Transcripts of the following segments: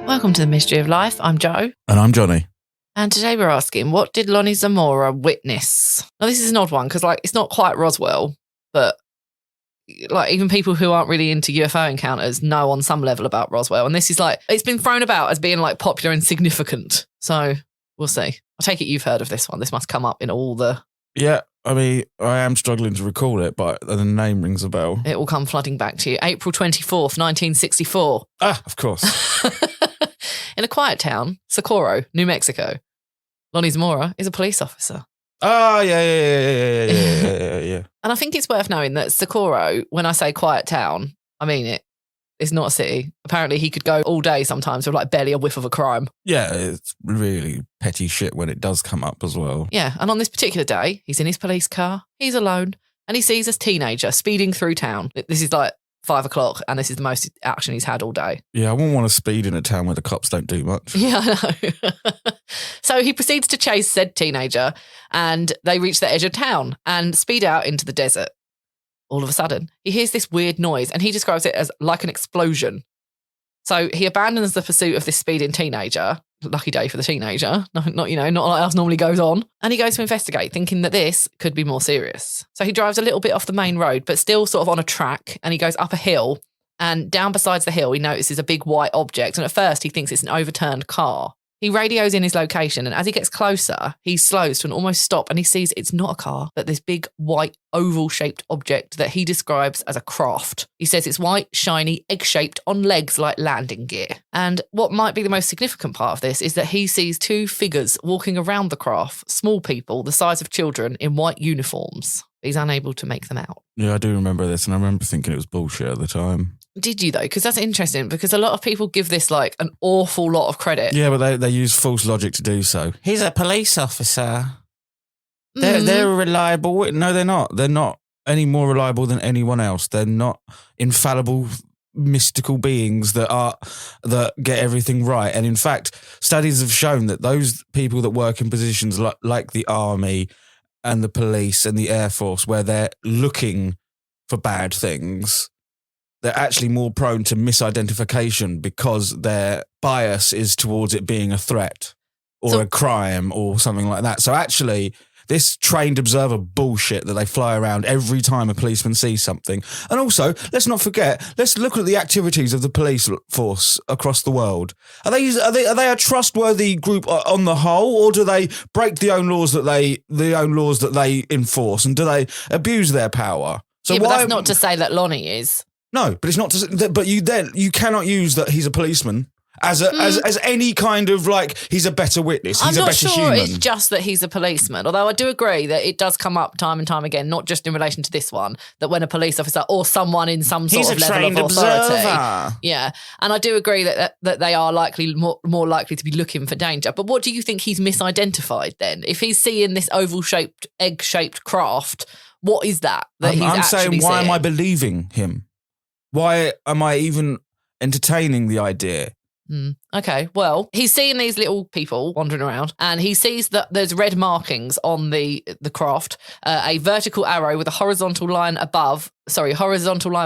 Welcome to the Mystery of Life. I'm Jo. And I'm Jonny. And today we're asking, what did Lonnie Zamora witness? Now, this is an odd one because, it's not quite Roswell, but, even people who aren't really into UFO encounters know on some level about Roswell. And this is, it's been thrown about as being, popular and significant. So, we'll see. I take it you've heard of this one. This must come up in all the... Yeah, I mean, I am struggling to recall it, but the name rings a bell. It will come flooding back to you. April 24th, 1964. Ah, of course. In a quiet town, Socorro, New Mexico, Lonnie Zamora is a police officer. Oh, yeah. And I think it's worth knowing that Socorro, when I say quiet town, I mean it. It's not a city. Apparently he could go all day sometimes with barely a whiff of a crime. Yeah, it's really petty shit when it does come up as well. Yeah, and on this particular day, he's in his police car, he's alone, and he sees a teenager speeding through town. This is 5 o'clock, and this is the most action he's had all day. Yeah, I wouldn't want to speed in a town where the cops don't do much. Yeah, I know. So he proceeds to chase said teenager, and they reach the edge of town and speed out into the desert. All of a sudden, he hears this weird noise, and he describes it as like an explosion. So he abandons the pursuit of this speeding teenager. Lucky day for the teenager. Not like else normally goes on. And he goes to investigate, thinking that this could be more serious. So he drives a little bit off the main road, but still sort of on a track, and he goes up a hill, and down besides the hill, he notices a big white object. And at first, he thinks it's an overturned car. He radios in his location, and as he gets closer, he slows to an almost stop, and he sees it's not a car, but this big white oval-shaped object that he describes as a craft. He says it's white, shiny, egg-shaped on legs like landing gear. And what might be the most significant part of this is that he sees two figures walking around the craft, small people the size of children in white uniforms. He's unable to make them out. Yeah, I do remember this, and I remember thinking it was bullshit at the time. Did you, though? Because that's interesting, because a lot of people give this, an awful lot of credit. Yeah, but they use false logic to do so. He's a police officer. They're reliable. No, they're not. They're not any more reliable than anyone else. They're not infallible, mystical beings that get everything right. And in fact, studies have shown that those people that work in positions like the army and the police and the Air Force, where they're looking for bad things, they're actually more prone to misidentification because their bias is towards it being a threat or a crime or something like that. So actually, this trained observer bullshit that they fly around every time a policeman sees something. And also, let's not forget, let's look at the activities of the police force across the world. Are they a trustworthy group on the whole, or do they break the own laws that they enforce, and do they abuse their power? So yeah, but that's not to say that Lonnie is. No, but it's not. But you cannot use that he's a policeman as any kind of he's a better witness. He's a better human. I'm not sure it's just that he's a policeman. Although I do agree that it does come up time and time again, not just in relation to this one, that when a police officer or someone in some sort of level of authority, yeah, and I do agree that they are more likely to be looking for danger. But what do you think he's misidentified then? If he's seeing this oval-shaped, egg-shaped craft, what is that I'm saying, why am I believing him? Why am I even entertaining the idea? Okay, well, he's seeing these little people wandering around, and he sees that there's red markings on the craft, a vertical arrow with a horizontal line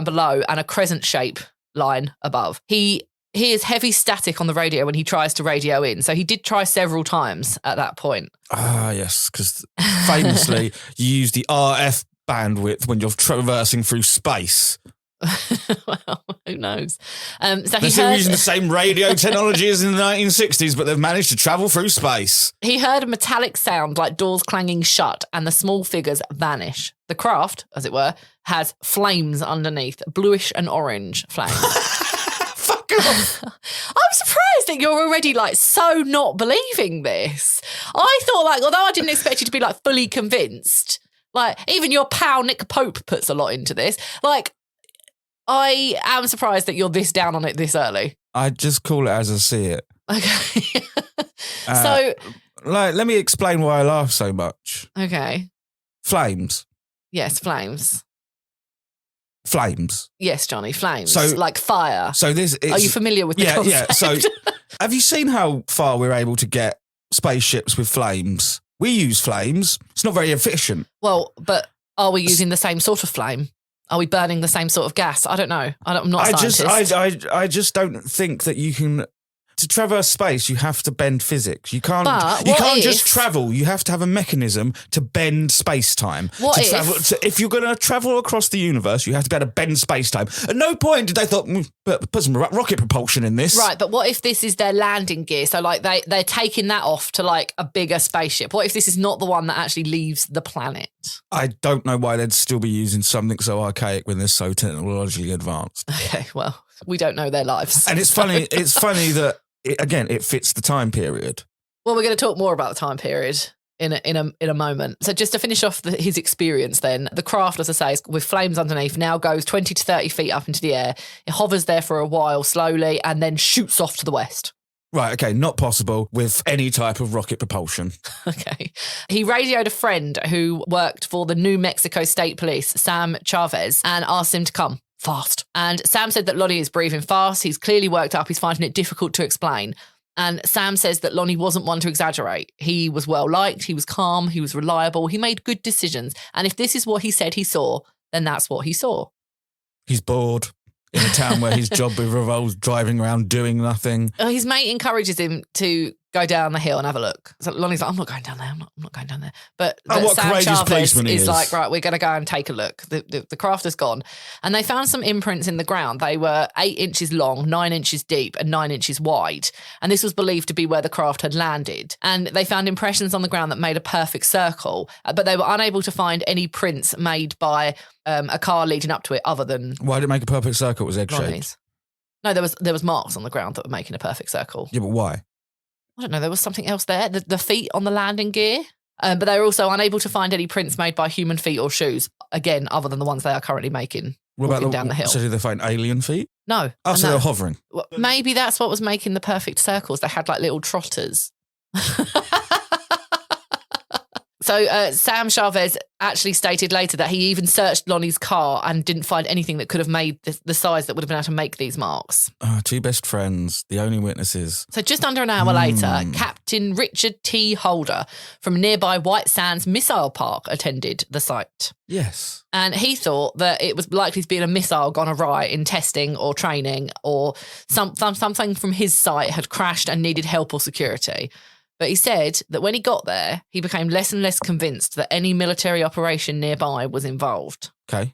below, and a crescent shape line above. He hears heavy static on the radio when he tries to radio in, so he did try several times at that point. Ah, yes, because famously you use the RF bandwidth when you're traversing through space. Well, who knows? They're still using the same radio technology as in the 1960s, but they've managed to travel through space. He heard a metallic sound like doors clanging shut, and the small figures vanish. The craft, as it were, has flames underneath, bluish and orange flames. Fuck off. I'm surprised that you're already so not believing this. I thought although I didn't expect you to be fully convinced, even your pal Nick Pope puts a lot into this. I am surprised that you're this down on it this early. I just call it as I see it. Okay. So... let me explain why I laugh so much. Okay. Flames. Yes, flames. Flames. Yes, Johnny, flames. So, like fire. So this is... Are you familiar with the concept? Yeah, so have you seen how far we're able to get spaceships with flames? We use flames. It's not very efficient. Well, but are we using the same sort of flame? Are we burning the same sort of gas? I don't know. I'm not a scientist. I just don't think that you can to traverse space, you have to bend physics. You can't But you what can't if- just travel. You have to have a mechanism to bend space-time. What to if- travel, if you're going to travel across the universe, you have to be able to bend space-time. At no point did they thought, put some rocket propulsion in this. Right, but what if this is their landing gear? So like they're taking that off to like a bigger spaceship. What if this is not the one that actually leaves the planet? I don't know why they'd still be using something so archaic when they're so technologically advanced. Okay, well, we don't know their lives. And it's funny that, it fits the time period. Well, we're going to talk more about the time period in a moment. So just to finish off his experience then, the craft, as I say, is with flames underneath, now goes 20 to 30 feet up into the air. It hovers there for a while slowly and then shoots off to the west. Right, okay, not possible with any type of rocket propulsion. Okay. He radioed a friend who worked for the New Mexico State Police, Sam Chavez, and asked him to come fast. And Sam said that Lonnie is breathing fast. He's clearly worked up. He's finding it difficult to explain. And Sam says that Lonnie wasn't one to exaggerate. He was well liked. He was calm. He was reliable. He made good decisions. And if this is what he said he saw, then that's what he saw. He's bored in a town where his job revolves driving around doing nothing. His mate encourages him to go down the hill and have a look. So Lonnie's like, I'm not going down there. I'm not going down there. But what Sam courageous Chavez policeman he is is. like, right, we're going to go and take a look. The craft has gone. And they found some imprints in the ground. They were 8 inches long, 9 inches deep, and 9 inches wide. And this was believed to be where the craft had landed. And they found impressions on the ground that made a perfect circle. But they were unable to find any prints made by a car leading up to it other than Why did it make a perfect circle? It was egg-shaped. Lonnie's. No, there was marks on the ground that were making a perfect circle. Yeah, but why? I don't know, there was something else there. The feet on the landing gear. But they were also unable to find any prints made by human feet or shoes, again, other than the ones they are currently making walking down the hill. So did they find alien feet? No. Oh, so they were hovering. Well, maybe that's what was making the perfect circles. They had like little trotters. So Sam Chavez actually stated later that he even searched Lonnie's car and didn't find anything that could have made the size that would have been able to make these marks. Oh, two best friends, the only witnesses. So just under an hour later, Captain Richard T. Holder from nearby White Sands Missile Park attended the site. Yes. And he thought that it was likely to be a missile gone awry in testing or training, or something from his site had crashed and needed help or security. But he said that when he got there, he became less and less convinced that any military operation nearby was involved. Okay.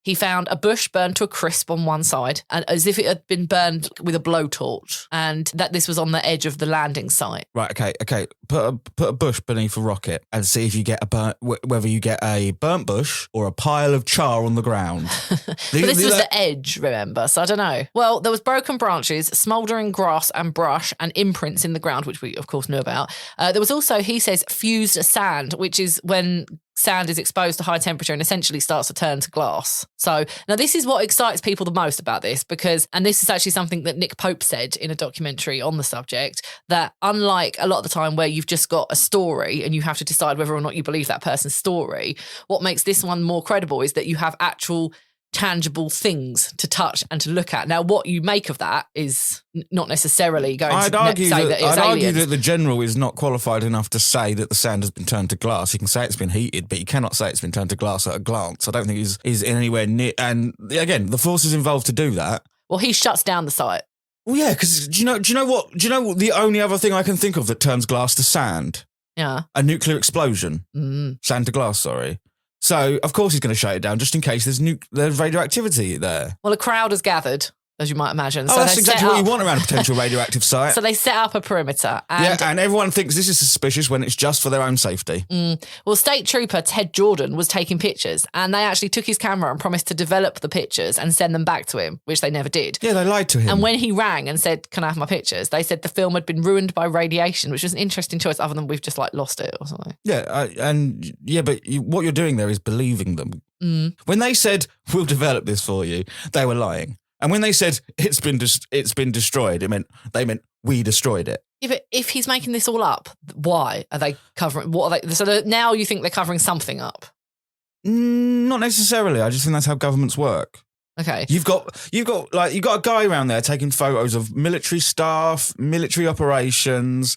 He found a bush burned to a crisp on one side, and as if it had been burned with a blowtorch, and that this was on the edge of the landing site. Right, okay. Put a bush beneath a rocket and see if you get whether you get a burnt bush or a pile of char on the ground. But this was the edge, remember? So I don't know. Well, there was broken branches, smouldering grass and brush, and imprints in the ground, which we, of course, knew about. There was also, he says, fused sand, which is when sand is exposed to high temperature and essentially starts to turn to glass. So now this is what excites people the most about this, because, and this is actually something that Nick Pope said in a documentary on the subject, that unlike a lot of the time where you've just got a story and you have to decide whether or not you believe that person's story, what makes this one more credible is that you have actual tangible things to touch and to look at. Now, what you make of that is not necessarily going to say that it's I'd argue aliens. that the general is not qualified enough to say that the sand has been turned to glass. He can say it's been heated, but he cannot say it's been turned to glass at a glance. I don't think he's anywhere near. And again, the forces involved to do that. Well, he shuts down the site. Well, yeah, because do you know what the only other thing I can think of that turns glass to sand? Yeah. A nuclear explosion. Sand to glass, sorry. So, of course, he's going to shut it down just in case there's radioactivity there. Well, a crowd has gathered, as you might imagine. Oh, that's exactly what you want around a potential radioactive site. So they set up a perimeter. And everyone thinks this is suspicious when it's just for their own safety. Well, State Trooper Ted Jordan was taking pictures, and they actually took his camera and promised to develop the pictures and send them back to him, which they never did. Yeah, they lied to him. And when he rang and said, can I have my pictures? They said the film had been ruined by radiation, which was an interesting choice other than we've just lost it or something. Yeah, but what you're doing there is believing them. When they said, we'll develop this for you, they were lying. And when they said it's been destroyed, they meant we destroyed it. Yeah, but if he's making this all up, why are they covering? What are they? So now you think they're covering something up? Not necessarily. I just think that's how governments work. Okay. You've got a guy around there taking photos of military staff, military operations.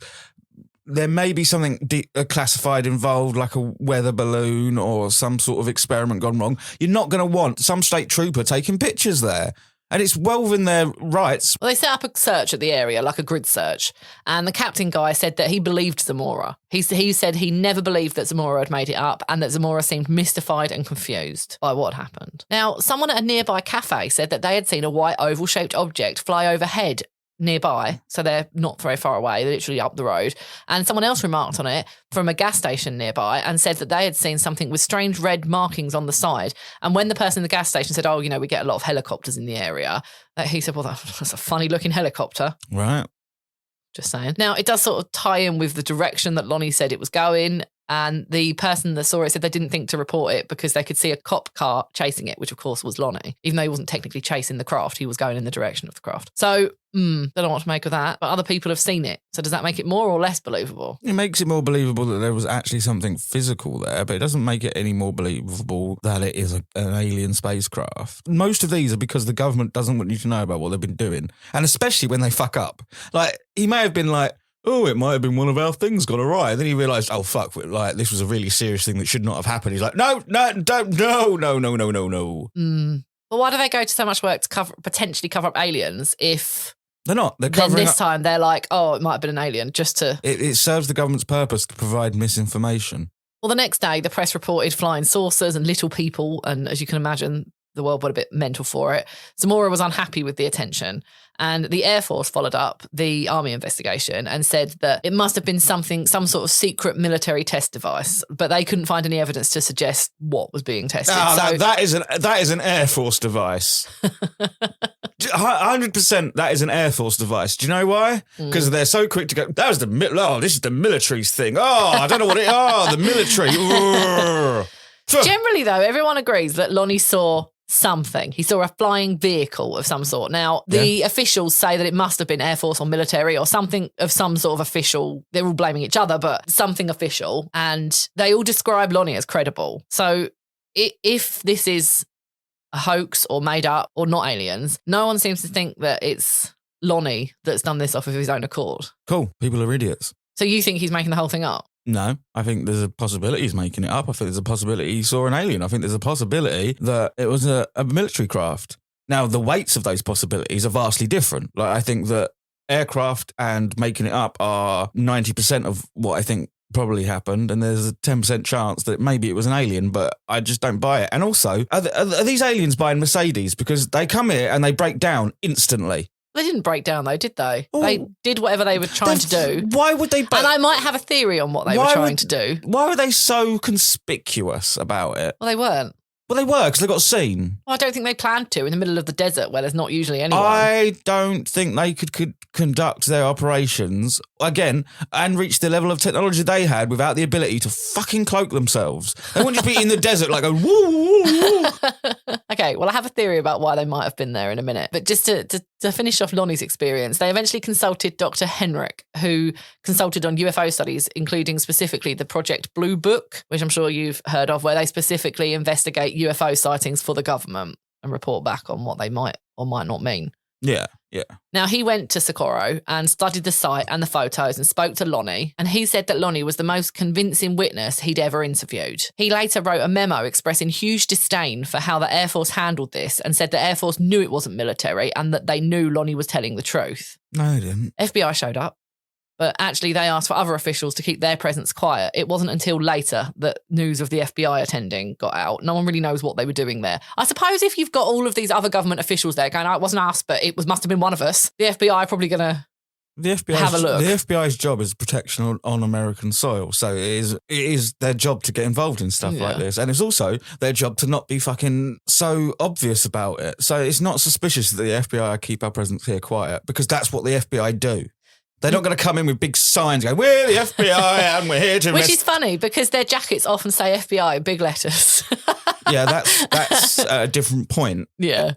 There may be something classified involved, like a weather balloon or some sort of experiment gone wrong. You're not going to want some state trooper taking pictures there. And it's well within their rights. Well, they set up a search at the area, like a grid search. And the captain guy said that he believed Zamora. He said he never believed that Zamora had made it up and that Zamora seemed mystified and confused by what had happened. Now, someone at a nearby cafe said that they had seen a white oval-shaped object fly overhead nearby, so they're not very far away, they're literally up the road. And someone else remarked on it from a gas station nearby and said that they had seen something with strange red markings on the side. And when the person in the gas station said, oh, we get a lot of helicopters in the area, he said, well, that's a funny looking helicopter. Right. Just saying. Now, it does sort of tie in with the direction that Lonnie said it was going. And the person that saw it said they didn't think to report it because they could see a cop car chasing it, which of course was Lonnie. Even though he wasn't technically chasing the craft, he was going in the direction of the craft. So, don't know what to make of that. But other people have seen it. So does that make it more or less believable? It makes it more believable that there was actually something physical there, but it doesn't make it any more believable that it is an alien spacecraft. Most of these are because the government doesn't want you to know about what they've been doing. And especially when they fuck up. Like, he may have been like, oh, it might have been one of our things gone awry. And then he realised, oh, fuck, like, this was a really serious thing that should not have happened. He's like, no. But why do they go to so much work to potentially cover up aliens if... They're not. They're covering then this time they're like, oh, it might have been an alien, just to... It serves the government's purpose to provide misinformation. Well, the next day, the press reported flying saucers and little people, and as you can imagine, the world went a bit mental for it. Zamora was unhappy with the attention, and the Air Force followed up the Army investigation and said that it must have been some sort of secret military test device, but they couldn't find any evidence to suggest what was being tested. That is an Air Force device. 100% that is an Air Force device. Do you know why? Because they're so quick to go, this is the military's thing. Oh, I don't know what the military. Generally, though, everyone agrees that Lonnie saw something. He saw a flying vehicle of some sort. Now, the officials say that it must have been Air Force or military or something of some sort of official. They're all blaming each other, but something official. And they all describe Lonnie as credible. So if this is a hoax or made up or not aliens, no one seems to think that it's Lonnie that's done this off of his own accord. Cool. People are idiots. So you think he's making the whole thing up? No, I think there's a possibility he's making it up. I think there's a possibility he saw an alien. I think there's a possibility that it was a military craft. Now, the weights of those possibilities are vastly different. Like, I think that aircraft and making it up are 90% of what I think probably happened, and there's a 10% chance that maybe it was an alien, but I just don't buy it. And also, are these aliens buying Mercedes? Because they come here and they break down instantly. They didn't break down, though, did they? Ooh. They did whatever they were trying to do. Why would they... And I might have a theory on what they were trying to do. Why were they so conspicuous about it? Well, they weren't. Well, they were, because they got seen. Well, I don't think they planned to in the middle of the desert where there's not usually anyone. I don't think they could conduct their operations, again, and reach the level of technology they had without the ability to fucking cloak themselves. They wouldn't just be in the desert like a woo, woo, woo. Okay, well, I have a theory about why they might have been there in a minute. But just to finish off Lonnie's experience, they eventually consulted Dr. Henrik, who consulted on UFO studies, including specifically the Project Blue Book, which I'm sure you've heard of, where they specifically investigate UFO sightings for the government and report back on what they might or might not mean. Yeah. Now, he went to Socorro and studied the site and the photos and spoke to Lonnie, and he said that Lonnie was the most convincing witness he'd ever interviewed. He later wrote a memo expressing huge disdain for how the Air Force handled this and said the Air Force knew it wasn't military and that they knew Lonnie was telling the truth. No, they didn't. FBI showed up, but actually they asked for other officials to keep their presence quiet. It wasn't until later that news of the FBI attending got out. No one really knows what they were doing there. I suppose if you've got all of these other government officials there going, oh, it wasn't us, but it must have been one of us, the FBI are probably going to have a look. The FBI's job is protection on American soil. So it is their job to get involved in stuff like this. And it's also their job to not be fucking so obvious about it. So it's not suspicious that the FBI keep our presence here quiet, because that's what the FBI do. They're not going to come in with big signs going, we're the FBI and we're here to... Which is funny because their jackets often say FBI in big letters. Yeah, that's a different point. Yeah.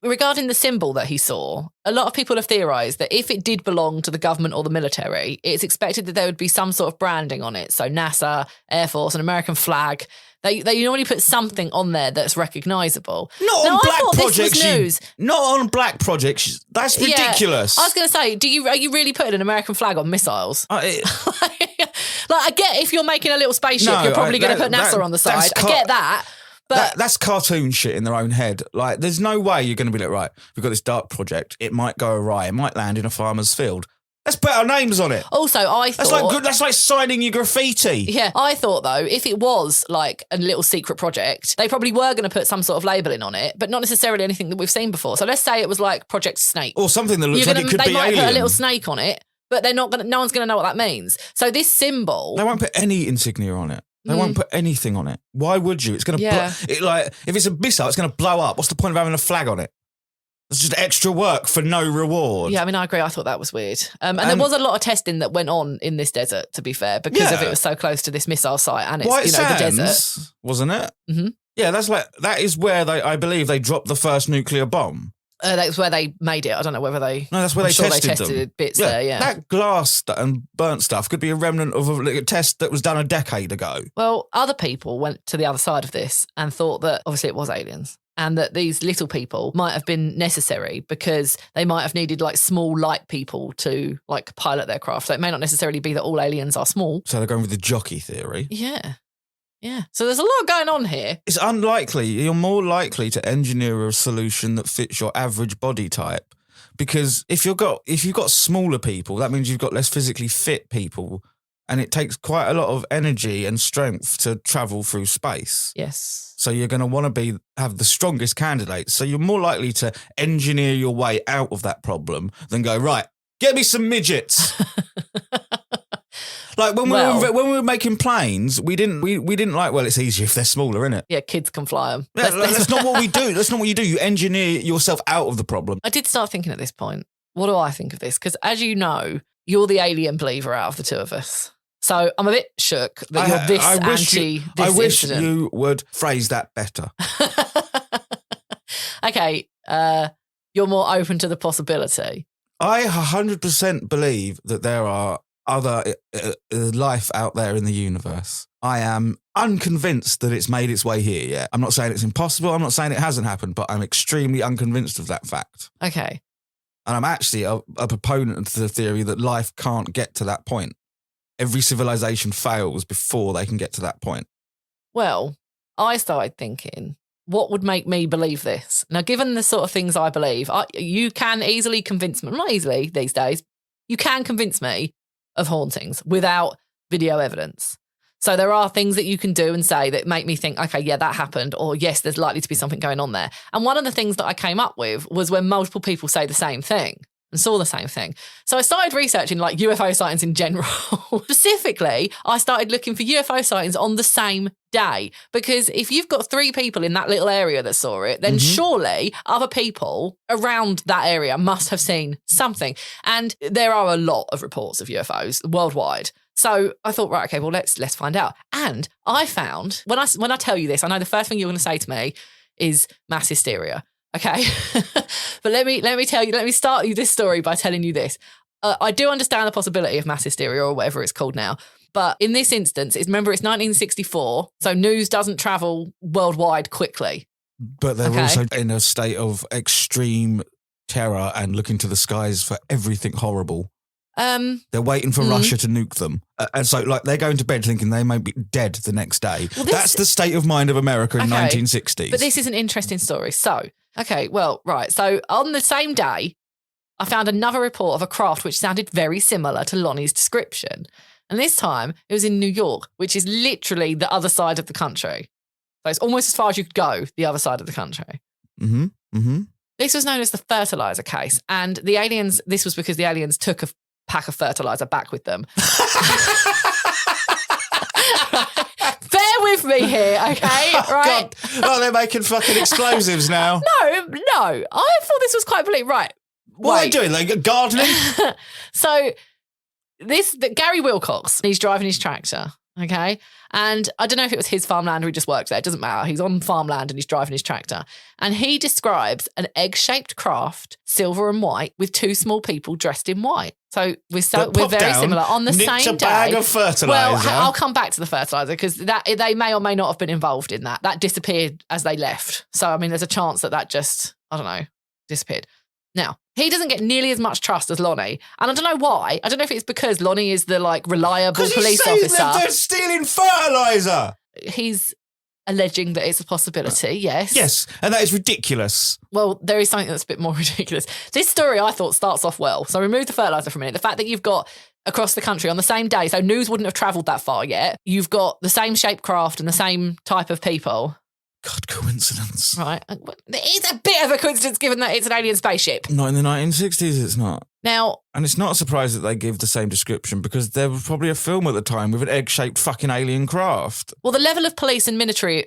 Regarding the symbol that he saw, a lot of people have theorised that if it did belong to the government or the military, it's expected that there would be some sort of branding on it. So NASA, Air Force, an American flag. They normally put something on there that's recognisable. Not on black projects. Not on black projects. That's ridiculous. Yeah, I was going to say, are you really putting an American flag on missiles? Like, I get if you're making a little spaceship, you're probably going to put NASA on the side. I get that. But that's cartoon shit in their own head. Like, there's no way you're going to be like, right, we've got this dark project. It might go awry. It might land in a farmer's field. Let's put our names on it. Also, I thought... That's like signing your graffiti. Yeah, I thought, though, if it was like a little secret project, they probably were going to put some sort of labelling on it, but not necessarily anything that we've seen before. So let's say it was like Project Snake. Or something that looks like it could be alien. They might put a little snake on it, but no one's going to know what that means. So this symbol... They won't put any insignia on it. They won't put anything on it. Why would you? It's going to... if it's a missile, it's going to blow up. What's the point of having a flag on it? It's just extra work for no reward. Yeah, I mean, I agree. I thought that was weird. And there was a lot of testing that went on in this desert, to be fair, because of it was so close to this missile site and it's, White Sands, the desert. Wasn't it? Mm-hmm. Yeah, that is where I believe they dropped the first nuclear bomb. That's where they made it. I don't know whether they... No, that's where they tested them. Bits there, yeah. That glass and burnt stuff could be a remnant of a test that was done a decade ago. Well, other people went to the other side of this and thought that obviously it was aliens. And that these little people might have been necessary because they might have needed like small light people to like pilot their craft. So it may not necessarily be that all aliens are small. So they're going with the jockey theory. Yeah. Yeah. So there's a lot going on here. It's unlikely. You're more likely to engineer a solution that fits your average body type. Because if you've got smaller people, that means you've got less physically fit people. And it takes quite a lot of energy and strength to travel through space. Yes. So you're going to want to have the strongest candidates. So you're more likely to engineer your way out of that problem than go, right, get me some midgets. Like when we were making planes, we didn't like, well, it's easier if they're smaller, innit? Yeah, kids can fly them. Yeah, that's not what we do. That's not what you do. You engineer yourself out of the problem. I did start thinking at this point, what do I think of this? Because as you know, you're the alien believer out of the two of us. So I'm a bit shook that you're this anti this I wish incident. You would phrase that better. Okay, you're more open to the possibility. I 100% believe that there are other life out there in the universe. I am unconvinced that it's made its way here yet. I'm not saying it's impossible. I'm not saying it hasn't happened, but I'm extremely unconvinced of that fact. Okay. And I'm actually a proponent of the theory that life can't get to that point. Every civilization fails before they can get to that point. Well, I started thinking, what would make me believe this? Now, given the sort of things I believe, you can easily convince me, not easily these days, you can convince me of hauntings without video evidence. So there are things that you can do and say that make me think, okay, yeah, that happened, or yes, there's likely to be something going on there. And one of the things that I came up with was when multiple people say the same thing and saw the same thing. So I started researching like UFO sightings in general. Specifically, I started looking for UFO sightings on the same day, because if you've got 3 people in that little area that saw it, then surely other people around that area must have seen something. And there are a lot of reports of UFOs worldwide. So I thought, right, okay, well, let's find out. And I found, when I tell you this, I know the first thing you're going to say to me is mass hysteria. Okay, but let me start you this story by telling you this. I do understand the possibility of mass hysteria or whatever it's called now. But in this instance, remember it's 1964, so news doesn't travel worldwide quickly. But they're also in a state of extreme terror and looking to the skies for everything horrible. They're waiting for Russia to nuke them. And so like they're going to bed thinking they may be dead the next day. Well, that's the state of mind of America in 1960s. But this is an interesting story. So, So on the same day, I found another report of a craft which sounded very similar to Lonnie's description. And this time it was in New York, which is literally the other side of the country. So it's almost as far as you could go, the other side of the country. Mm-hmm. Mm-hmm. This was known as the fertilizer case. And this was because the aliens took a pack of fertilizer back with them. Bear with me here, okay? Right? Oh, they're making fucking explosives now. No. I thought this was quite brilliant. Right. What are they doing? Like gardening? So Gary Wilcox, he's driving his tractor, okay? And I don't know if it was his farmland or he just works there. It doesn't matter. He's on farmland and he's driving his tractor. And he describes an egg-shaped craft, silver and white, with 2 small people dressed in white. So we're very similar. On the same day. A bag of fertiliser. Well, I'll come back to the fertiliser because they may or may not have been involved in that. That disappeared as they left. So, I mean, there's a chance that just, I don't know, disappeared. Now, he doesn't get nearly as much trust as Lonnie. And I don't know why. I don't know if it's because Lonnie is the, reliable police officer. They're stealing fertiliser. He's alleging that it's a possibility, yes. Yes, and that is ridiculous. Well, there is something that's a bit more ridiculous. This story, I thought, starts off well. So remove the fertiliser for a minute. The fact that you've got across the country on the same day, so news wouldn't have travelled that far yet. You've got the same shaped craft and the same type of people. God, coincidence. Right. It's a bit of a coincidence given that it's an alien spaceship. Not in the 1960s, it's not. Now, and it's not a surprise that they give the same description because there was probably a film at the time with an egg-shaped fucking alien craft. Well, the level of police and military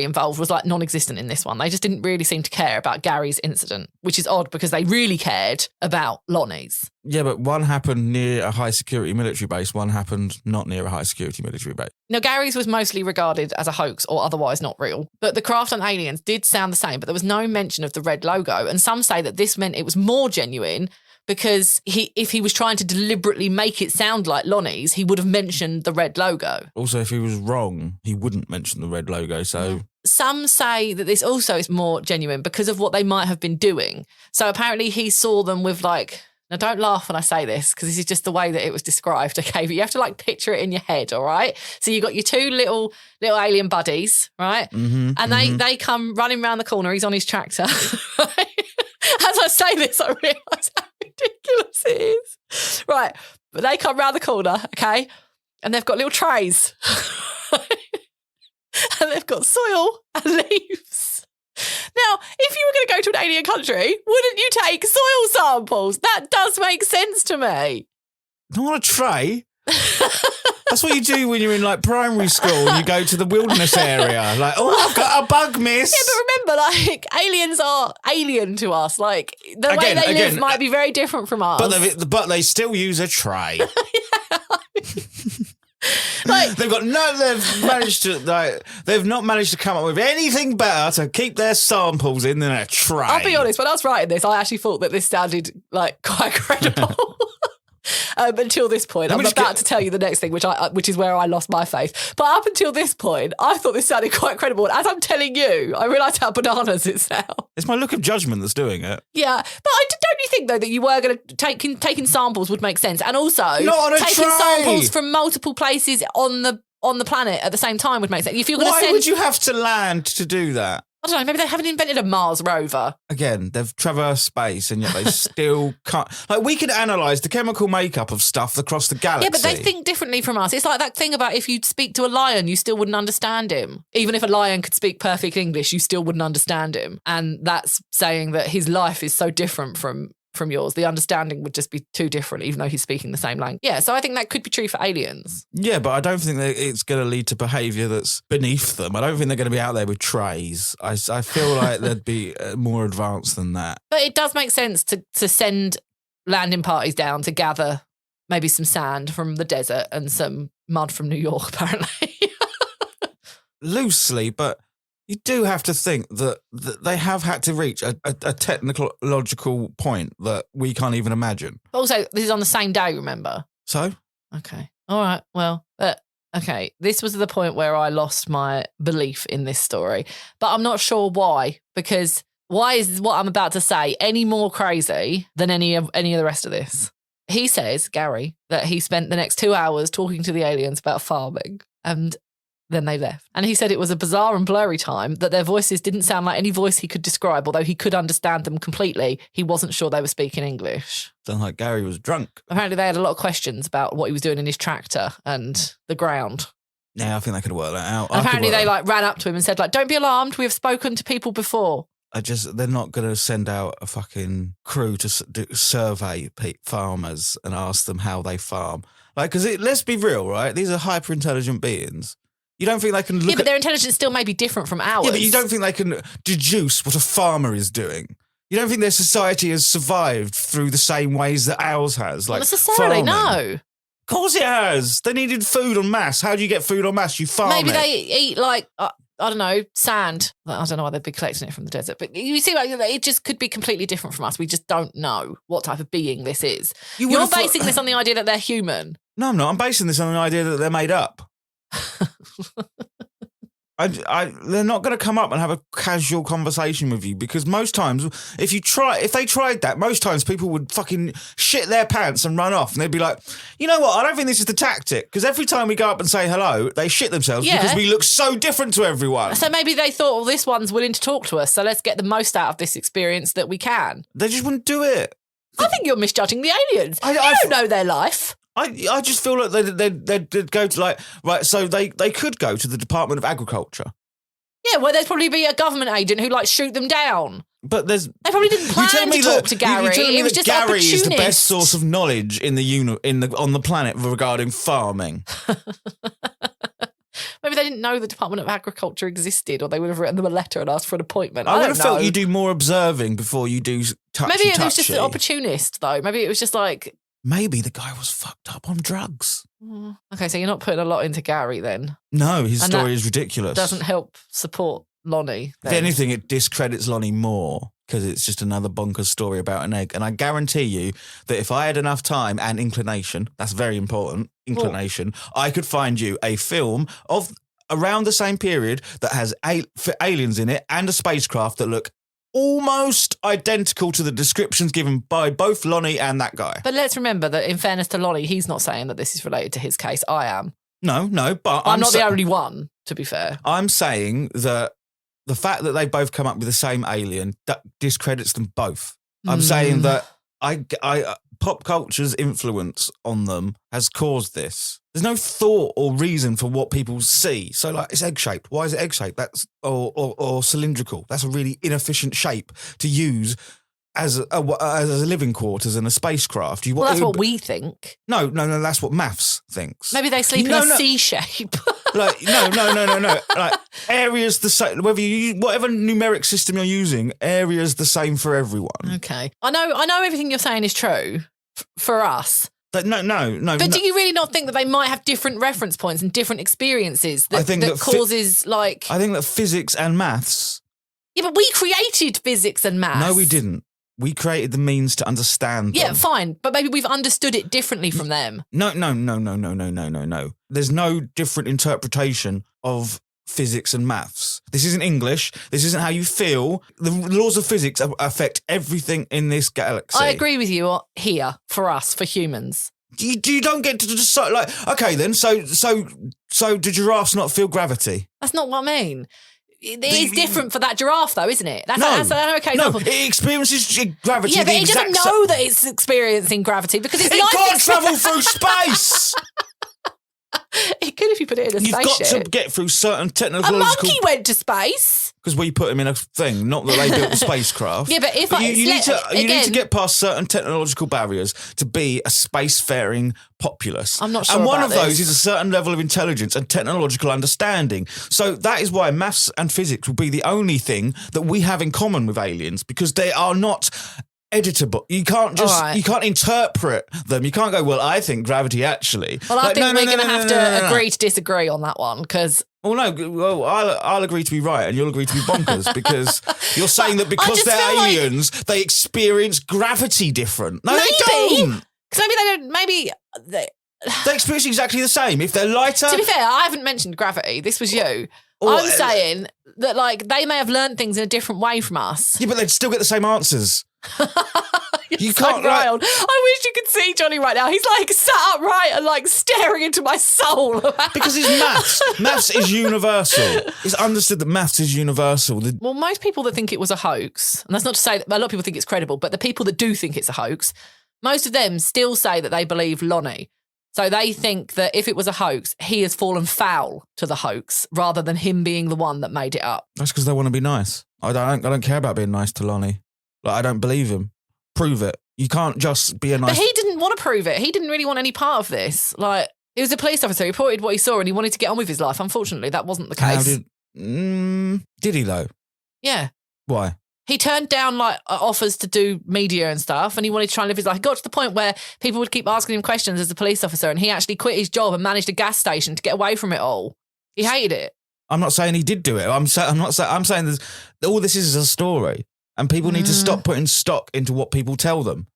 involved was like non-existent in this one. They just didn't really seem to care about Gary's incident, which is odd because they really cared about Lonnie's. Yeah, but one happened near a high-security military base, one happened not near a high-security military base. Now, Gary's was mostly regarded as a hoax or otherwise not real, but the craft and aliens did sound the same, but there was no mention of the red logo, and some say that this meant it was more genuine because if he was trying to deliberately make it sound like Lonnie's, he would have mentioned the red logo. Also, if he was wrong, he wouldn't mention the red logo, so... Some say that this also is more genuine because of what they might have been doing. So apparently he saw them with like... Now, don't laugh when I say this because this is just the way that it was described, okay? But you have to like picture it in your head, all right? So you got your two little alien buddies, right? Mm-hmm, and they come running around the corner. He's on his tractor. Right? As I say this, I realise how ridiculous it is. Right. But they come round the corner, okay? And they've got little trays. And they've got soil and leaves. Now, if you were going to go to an alien country, wouldn't you take soil samples? That does make sense to me. Not on a tray. That's what you do when you're in like primary school and you go to the wilderness area. Like, oh, I've got a bug, miss. Yeah, but remember, like, aliens are alien to us. Like, the way they live might be very different from us. But they still use a tray. Like, they've not managed to come up with anything better to keep their samples in than a tray. I'll be honest, when I was writing this, I actually thought that this sounded like quite credible. Until this point, I'm about to tell you the next thing, which is where I lost my faith. But up until this point, I thought this sounded quite credible. And as I'm telling you, I realised how bananas it sounds. It's my look of judgment that's doing it. Yeah, but don't you think though that you were going to taking samples would make sense, and also taking samples from multiple places on the planet at the same time would make sense. If you're going to Why would you have to land to do that? I don't know, maybe they haven't invented a Mars rover. Again, they've traversed space and yet they still can't... Like, we can analyse the chemical makeup of stuff across the galaxy. Yeah, but they think differently from us. It's like that thing about if you speak to a lion, you still wouldn't understand him. Even if a lion could speak perfect English, you still wouldn't understand him. And that's saying that his life is so different from yours. The understanding would just be too different, even though he's speaking the same language. Yeah, so I think that could be true for aliens. Yeah, but I don't think that it's going to lead to behaviour that's beneath them. I don't think they're going to be out there with trays. I feel like they'd be more advanced than that. But it does make sense to send landing parties down to gather maybe some sand from the desert and some mud from New York, apparently. Loosely, but... You do have to think that they have had to reach a technological point that we can't even imagine. Also, this is on the same day, remember? So? Okay. All right. Well, okay. This was the point where I lost my belief in this story. But I'm not sure why, because why is what I'm about to say any more crazy than any of the rest of this? He says, Gary, that he spent the next 2 hours talking to the aliens about farming and then they left. And he said it was a bizarre and blurry time, that their voices didn't sound like any voice he could describe, although he could understand them completely. He wasn't sure they were speaking English. Sounds like Gary was drunk. Apparently they had a lot of questions about what he was doing in his tractor and the ground. Yeah, I think they could work that out. Apparently they ran up to him and said, don't be alarmed, we have spoken to people before. They're not going to send out a fucking crew to survey farmers and ask them how they farm. Like, because let's be real, right? These are hyper-intelligent beings. You don't think they can look but their intelligence still may be different from ours. Yeah, but you don't think they can deduce what a farmer is doing. You don't think their society has survived through the same ways that ours has? Like not necessarily, no. Of course it has. They needed food en masse. How do you get food en masse? You farm Maybe it. they eat like, I don't know, sand. I don't know why they'd be collecting it from the desert. But you see, like, it just could be completely different from us. We just don't know what type of being this is. You're basing this on the idea that they're human. No, I'm not. I'm basing this on the idea that they're made up. they're not going to come up and have a casual conversation with you, because most times, if they tried that, most times people would fucking shit their pants and run off, and they'd be like, you know what? I don't think this is the tactic, because every time we go up and say hello, they shit themselves because we look so different to everyone. So maybe they thought, well, this one's willing to talk to us, so let's get the most out of this experience that we can. They just wouldn't do it. I think you're misjudging the aliens. You don't know their life. I just feel like they'd go to right, so they could go to the Department of Agriculture. Yeah, well, there'd probably be a government agent who shoot them down. But they probably didn't plan to talk to Gary. It was just Gary opportunist. is the best source of knowledge on the planet regarding farming. Maybe they didn't know the Department of Agriculture existed, or they would have written them a letter and asked for an appointment. I would have felt you do more observing before you do touchy. Maybe it was just an opportunist, though. Maybe it was just like... Maybe the guy was fucked up on drugs. Okay, so you're not putting a lot into Gary then? No, his story is ridiculous. Doesn't help support Lonnie. If anything, it discredits Lonnie more, because it's just another bonkers story about an egg. And I guarantee you that if I had enough time and inclination, that's very important, I could find you a film of around the same period that has aliens in it and a spacecraft that look almost identical to the descriptions given by both Lonnie and that guy. But let's remember that, in fairness to Lonnie, he's not saying that this is related to his case. I am. No, but I'm not the only one, to be fair. I'm saying that the fact that they both come up with the same alien, that discredits them both. I'm saying that pop culture's influence on them has caused this. There's no thought or reason for what people see. So it's egg-shaped. Why is it egg-shaped? That's or cylindrical. That's a really inefficient shape to use as a living quarters in a spacecraft. That's what we think. No, that's what maths thinks. Maybe they sleep in a C shape. No. Area's the same. Whatever numeric system you're using, area's the same for everyone. Okay, I know everything you're saying is true for us. But no. But do you really not think that they might have different reference points and different experiences that causes I think that physics and maths. Yeah, but we created physics and maths. No, we didn't. We created the means to understand them. Yeah, fine. But maybe we've understood it differently from them. No. There's no different interpretation of physics and maths. This isn't English. This isn't how you feel. The laws of physics affect everything in this galaxy. I agree with you here, for us, for humans. You don't get to just okay then, so do giraffes not feel gravity? That's not what I mean. It is different for that giraffe, though, isn't it? That's an okay no, example. It experiences gravity. Yeah, but it doesn't know that it's experiencing gravity because it can't travel through space. It could if you put it in a spaceship. You've got to get through certain technological... A monkey went to space. Because we put him in a thing, not that they built the spacecraft. Yeah, but you need to get past certain technological barriers to be a spacefaring populace. I'm not sure. And one of those is a certain level of intelligence and technological understanding. So that is why maths and physics will be the only thing that we have in common with aliens, because they are not editable. You can't you can't interpret them. You can't go, well, I think gravity actually. Well, I think we're going to have to agree to disagree on that one, because... I'll agree to be right and you'll agree to be bonkers, because you're saying that because they're aliens, they experience gravity different. No, they don't. Because maybe they don't... Maybe... They experience exactly the same. If they're lighter... To be fair, I haven't mentioned gravity. This was you. I'm saying that, they may have learned things in a different way from us. Yeah, but they'd still get the same answers. You can't. I wish you could see Jonny right now. He's sat upright and staring into my soul. Because it's maths. Maths is universal. It's understood that maths is universal. Well, most people that think it was a hoax, and that's not to say that a lot of people think it's credible, but the people that do think it's a hoax, most of them still say that they believe Lonnie. So they think that if it was a hoax, he has fallen foul to the hoax rather than him being the one that made it up. That's because they want to be nice. I don't care about being nice to Lonnie. I don't believe him. Prove it. You can't just be a nice... But he didn't want to prove it. He didn't really want any part of this. He was a police officer. He reported what he saw and he wanted to get on with his life. Unfortunately, that wasn't the case. Did he, though? Yeah. Why? He turned down offers to do media and stuff, and he wanted to try and live his life. He got to the point where people would keep asking him questions as a police officer, and he actually quit his job and managed a gas station to get away from it all. He hated it. I'm not saying he did do it. I'm saying all this is a story, and people need to stop putting stock into what people tell them.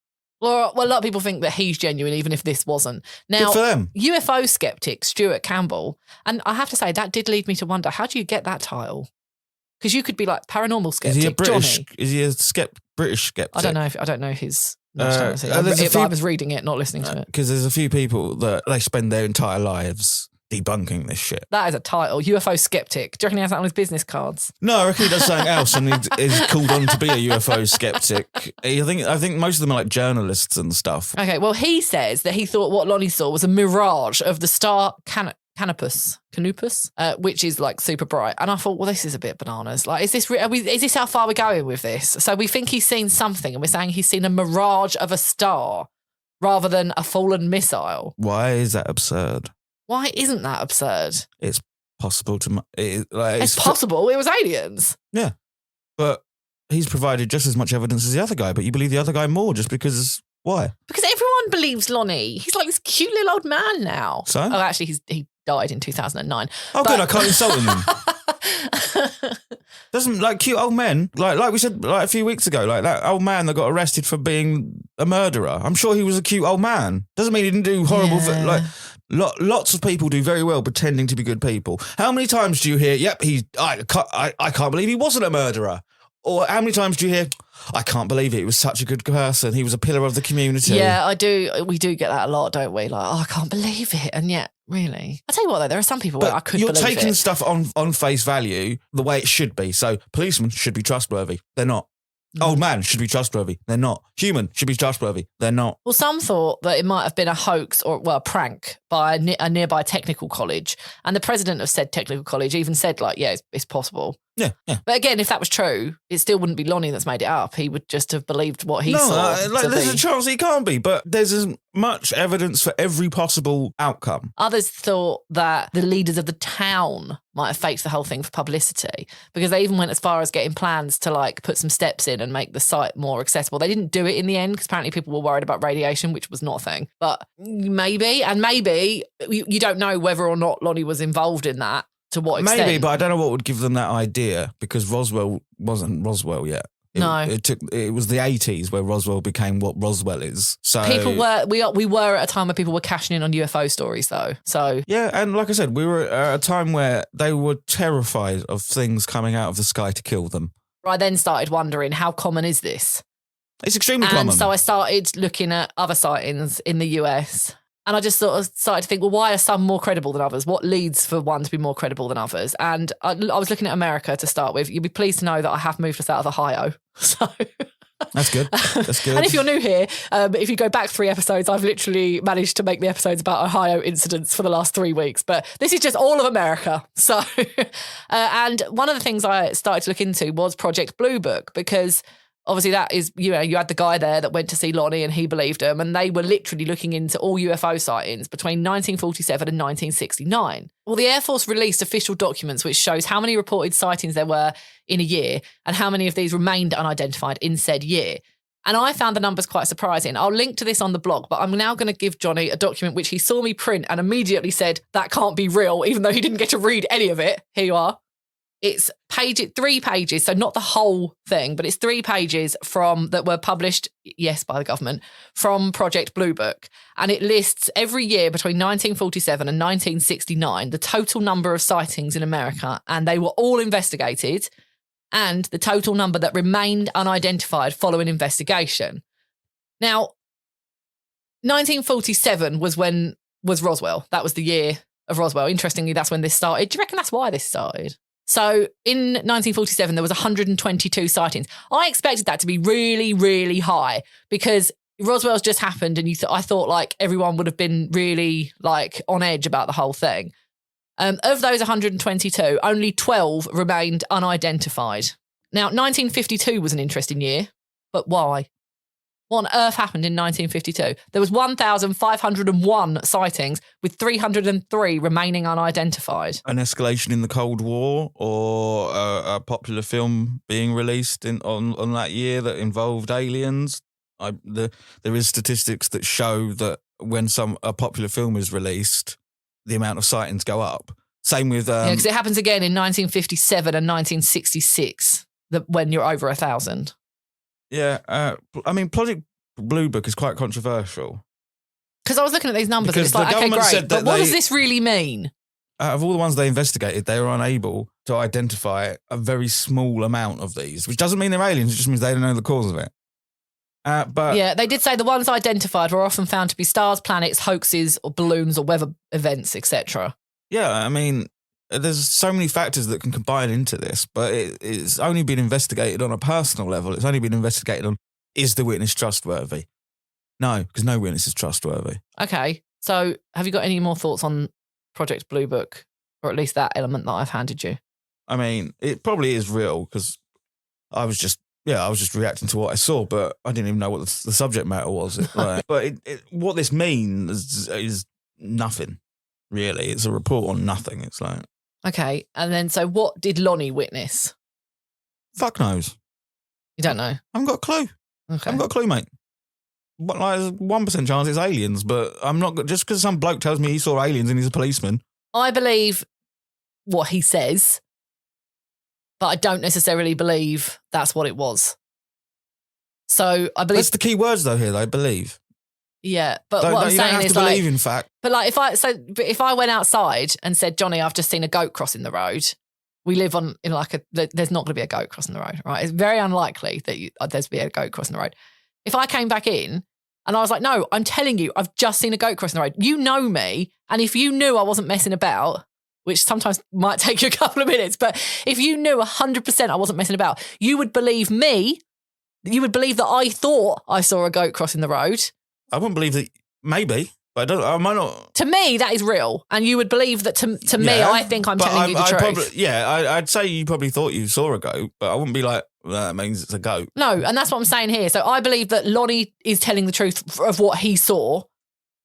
Well, a lot of people think that he's genuine, even if this wasn't. Now, Good for them. UFO skeptic Stuart Campbell, and I have to say, that did lead me to wonder, how do you get that title? Because you could be like paranormal skeptic. Is he a British? Johnny. Is he a British skeptic? I don't know his nationality. I was reading it, not listening to it. Because there's a few people that they spend their entire lives debunking this shit. That is a title, UFO skeptic. Do you reckon he has that on his business cards? No, I reckon he does something else and is called on to be a UFO skeptic. I think most of them are like journalists and stuff. Okay, well, he says that he thought what Lonnie saw was a mirage of the star Canopus, which is like super bright. And I thought, well, this is a bit bananas. Like, is this how far we're going with this? So we think he's seen something, and we're saying he's seen a mirage of a star rather than a fallen missile. Why is that absurd? Why isn't that absurd? It's possible to... It's possible. It was aliens. Yeah. But he's provided just as much evidence as the other guy, but you believe the other guy more just because... Why? Because everyone believes Lonnie. He's like this cute little old man now. So? Oh, actually, he died in 2009. Oh, good. I can't insult him then. Doesn't, like, cute old men, like we said like a few weeks ago, like that old man that got arrested for being a murderer. I'm sure he was a cute old man. Doesn't mean he didn't do horrible... Lots of people do very well pretending to be good people. How many times do you hear, yep, I can't believe he wasn't a murderer? Or how many times do you hear, I can't believe it, he was such a good person, he was a pillar of the community? Yeah, I do. We do get that a lot, don't we? Like, I can't believe it. And yet, really. I tell you what, though, there are some people where I couldn't believe it. You're taking stuff on face value the way it should be. So policemen should be trustworthy. They're not. Old man should be trustworthy. They're not. Human should be trustworthy. They're not. Well, some thought that it might have been a hoax or, a prank by a nearby technical college. And the president of said technical college even said, like, yeah, it's possible. Yeah. But again, if that was true, it still wouldn't be Lonnie that's made it up. He would just have believed what he saw. There's a chance he can't be, but there's as much evidence for every possible outcome. Others thought that the leaders of the town might have faked the whole thing for publicity, because they even went as far as getting plans to like put some steps in and make the site more accessible. They didn't do it in the end because apparently people were worried about radiation, which was not a thing. But maybe you don't know whether or not Lonnie was involved in that. To what extent? Maybe, but I don't know what would give them that idea, because Roswell wasn't Roswell yet. It was the 80s where Roswell became what Roswell is. So people we were at a time where people were cashing in on UFO stories, though. So yeah, and like I said, we were at a time where they were terrified of things coming out of the sky to kill them. I then started wondering, how common is this? It's extremely common. And so I started looking at other sightings in the US. And I just sort of started to think, well, why are some more credible than others? What leads for one to be more credible than others? And I was looking at America to start with. You'll be pleased to know that I have moved us out of Ohio. So That's good. That's good. And if you're new here, if you go back 3 episodes, I've literally managed to make the episodes about Ohio incidents for the last 3 weeks. But this is just all of America. So, and one of the things I started to look into was Project Blue Book, because obviously that is, you had the guy there that went to see Lonnie and he believed him, and they were literally looking into all UFO sightings between 1947 and 1969. Well, the Air Force released official documents which shows how many reported sightings there were in a year and how many of these remained unidentified in said year. And I found the numbers quite surprising. I'll link to this on the blog, but I'm now going to give Johnny a document which he saw me print and immediately said, that can't be real, even though he didn't get to read any of it. Here you are. It's 3 pages, so not the whole thing, but it's 3 pages that were published, yes, by the government, from Project Blue Book. And it lists every year between 1947 and 1969, the total number of sightings in America, and they were all investigated, and the total number that remained unidentified following investigation. Now, 1947 was Roswell. That was the year of Roswell. Interestingly, that's when this started. Do you reckon that's why this started? So in 1947, there was 122 sightings. I expected that to be really, really high because Roswell's just happened, and I thought like everyone would have been really like on edge about the whole thing. Of those 122, only 12 remained unidentified. Now, 1952 was an interesting year, but why? What on earth happened in 1952? There was 1,501 sightings with 303 remaining unidentified. An escalation in the Cold War, or a popular film being released on that year that involved aliens. There is statistics that show that when a popular film is released, the amount of sightings go up. Same with... because it happens again in 1957 and 1966, when you're over 1,000. Yeah, I mean, Project Blue Book is quite controversial. Because I was looking at these numbers and Because it's like, the okay, government great, said that but what they- does this really mean? Out of all the ones they investigated, they were unable to identify a very small amount of these, which doesn't mean they're aliens. It just means they don't know the cause of it. But Yeah, they did say the ones identified were often found to be stars, planets, hoaxes, or balloons, or weather events, etc. yeah, I mean, there's so many factors that can combine into this, but it's only been investigated on a personal level. It's only been investigated on, is the witness trustworthy? No, because no witness is trustworthy. Okay, so have you got any more thoughts on Project Blue Book, or at least that element that I've handed you? I mean, it probably is real because I was just reacting to what I saw, but I didn't even know what the subject matter was. Right? But what this means is nothing, really. It's a report on nothing. It's like... Okay, and then so what did Lonnie witness? Fuck knows. You don't know? I haven't got a clue. Okay. I haven't got a clue, mate. But like, there's 1% chance it's aliens, but I'm not... Just because some bloke tells me he saw aliens and he's a policeman. I believe what he says, but I don't necessarily believe that's what it was. So I believe... That's the key words, though, here, though, believe. Yeah, but Don't, what I'm you don't saying have is to believe like... in fact. But like if I went outside and said, Johnny, I've just seen a goat crossing the road. We live on in like there's not going to be a goat crossing the road, right? It's very unlikely that there's be a goat crossing the road. If I came back in and I was like, no, I'm telling you, I've just seen a goat crossing the road. You know me, and if you knew I wasn't messing about, which sometimes might take you a couple of minutes, but if you knew 100% I wasn't messing about, you would believe me. You would believe that I thought I saw a goat crossing the road. I wouldn't believe that. Maybe. But I might not. To me, that is real. And you would believe that to me, I think I'm telling you the truth. I'd say you probably thought you saw a goat, but I wouldn't be like, well, that means it's a goat. No, and that's what I'm saying here. So I believe that Lonnie is telling the truth of what he saw.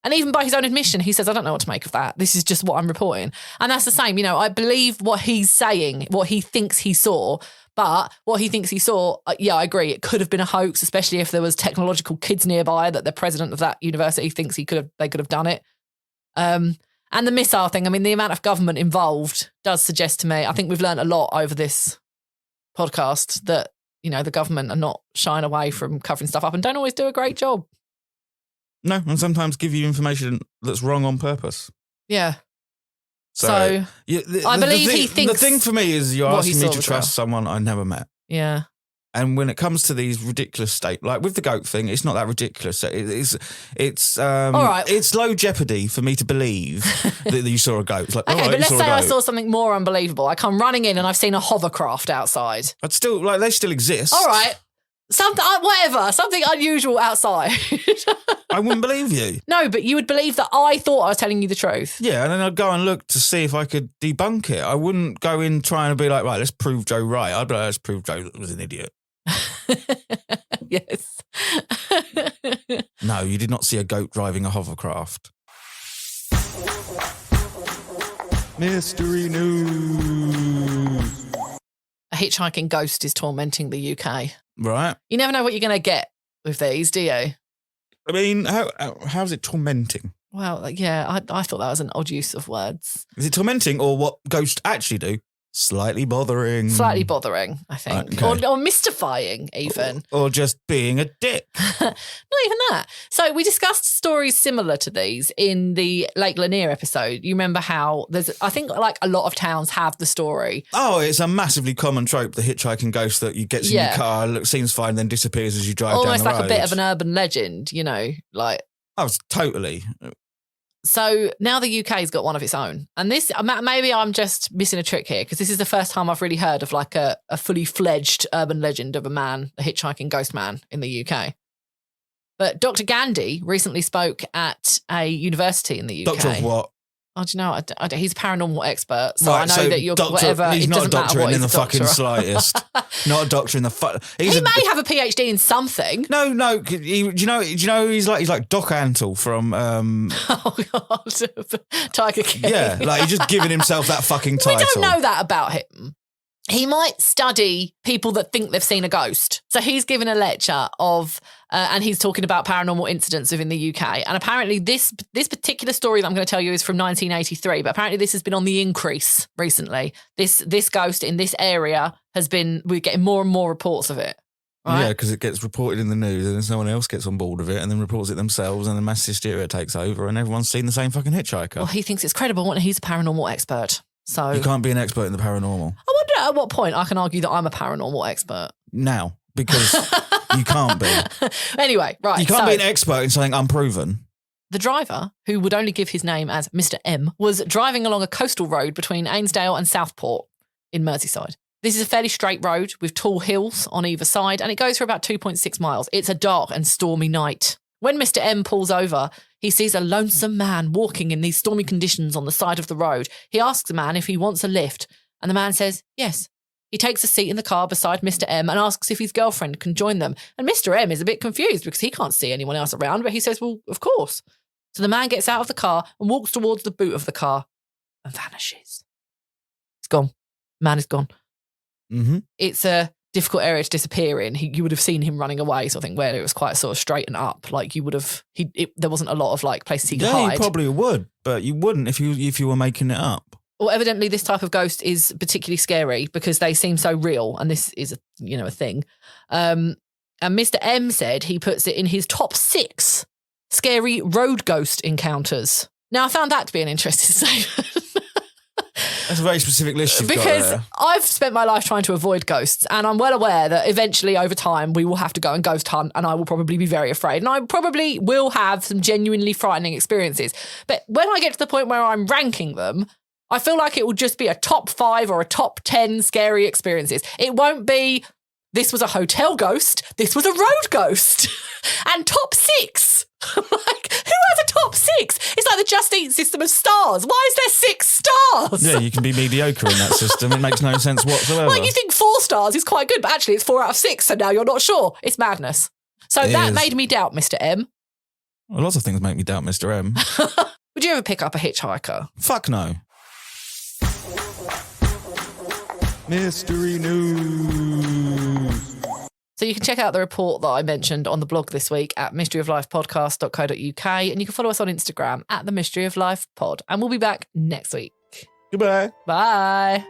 And even by his own admission, he says, I don't know what to make of that. This is just what I'm reporting. And that's the same. I believe what he's saying, what he thinks he saw. But what he thinks he saw, yeah, I agree. It could have been a hoax, especially if there was technological kids nearby that the president of that university thinks they could have done it. And the missile thing, I mean, the amount of government involved does suggest to me, I think we've learned a lot over this podcast that, the government are not shying away from covering stuff up and don't always do a great job. No, and sometimes give you information that's wrong on purpose. Yeah. So I believe he thinks... The thing for me is you're asking me to trust real. someone I never met. Yeah. And when it comes to these ridiculous like with the goat thing, it's not that ridiculous. It's all right. It's low jeopardy for me to believe that you saw a goat. It's like, okay, right, but let's say I goat. saw something more unbelievable. I come running in and I've seen a hovercraft outside. I'd still they still exist. All right. Something unusual outside. I wouldn't believe you. No, but you would believe that I thought I was telling you the truth. Yeah, and then I'd go and look to see if I could debunk it. I wouldn't go in trying to be like, right, let's prove Joe right. I'd be like, let's prove Joe was an idiot. Yes. No, you did not see a goat driving a hovercraft. Mystery news. A hitchhiking ghost is tormenting the UK. Right. You never know what you're going to get with these, do you? I mean, how's it tormenting? Well, yeah, I thought that was an odd use of words. Is it tormenting or what ghosts actually do? Slightly bothering. Slightly bothering, I think. Okay. Or mystifying, even. Or just being a dick. Not even that. So we discussed stories similar to these in the Lake Lanier episode. You remember how I think like a lot of towns have the story. Oh, it's a massively common trope, the hitchhiking ghost that you get in your car, seems fine, then disappears as you drive down the road. Almost like a bit of an urban legend, like... Oh, totally. So now the UK's got one of its own. And this, maybe I'm just missing a trick here because this is the first time I've really heard of like a fully fledged urban legend of a hitchhiking ghost man in the UK. But Dr. Gandhi recently spoke at a university in the UK. Doctor of what? Oh, do you know? He's a paranormal expert, so right, I know that you're whatever. He's it not doesn't a doctor matter what in the fucking doctor. slightest. Not a doctor in the He may have a PhD in something. No. Do you know? He's like Doc Antle from. Oh God, Tiger King. Yeah, like he's just giving himself that fucking title. We don't know that about him. He might study people that think they've seen a ghost. So he's given a lecture and he's talking about paranormal incidents within the UK. And apparently this particular story that I'm going to tell you is from 1983, but apparently this has been on the increase recently. This ghost in this area we're getting more and more reports of it. Right? Yeah, because it gets reported in the news and then someone else gets on board with it and then reports it themselves and then mass hysteria takes over and everyone's seen the same fucking hitchhiker. Well, he thinks it's credible and he's a paranormal expert. So You can't be an expert in the paranormal. I wonder at what point I can argue that I'm a paranormal expert. Now, because you can't be. Anyway, right. You can't be an expert in something unproven. The driver, who would only give his name as Mr. M, was driving along a coastal road between Ainsdale and Southport in Merseyside. This is a fairly straight road with tall hills on either side, and it goes for about 2.6 miles. It's a dark and stormy night. When Mr. M pulls over, he sees a lonesome man walking in these stormy conditions on the side of the road. He asks the man if he wants a lift, and the man says yes. He takes a seat in the car beside Mr. M and asks if his girlfriend can join them. And Mr. M is a bit confused because he can't see anyone else around, but he says, well, of course. So the man gets out of the car and walks towards the boot of the car and vanishes. It's gone. Man is gone. Mm-hmm. It's a difficult area to disappear in. You would have seen him running away, sort of thing, where it was quite sort of straight and up. Like you would have, there wasn't a lot of like places he could hide. You probably would, but you wouldn't if you were making it up. Well, evidently this type of ghost is particularly scary because they seem so real, and this is a thing. And Mr. M said he puts it in his top 6 scary road ghost encounters. Now I found that to be an interesting statement. That's a very specific list you've got because there. I've spent my life trying to avoid ghosts, and I'm well aware that eventually over time we will have to go and ghost hunt, and I will probably be very afraid, and I probably will have some genuinely frightening experiences. But when I get to the point where I'm ranking them, I feel like it will just be a top 5 or a top 10 scary experiences. It won't be, this was a hotel ghost, this was a road ghost, and top 6. Like, who has a top 6? It's like the Just Eat system of stars. Why is there 6 stars? Yeah, you can be mediocre in that system. It makes no sense whatsoever. Like, you think 4 stars is quite good, but actually it's 4 out of 6, so now you're not sure. It's madness. So that made me doubt Mr. M. Well, lots of things make me doubt Mr. M. Would you ever pick up a hitchhiker? Fuck no. Mystery news. So you can check out the report that I mentioned on the blog this week at mysteryoflifepodcast.co.uk, and you can follow us on Instagram at the Mystery of Life Pod. And we'll be back next week. Goodbye. Bye.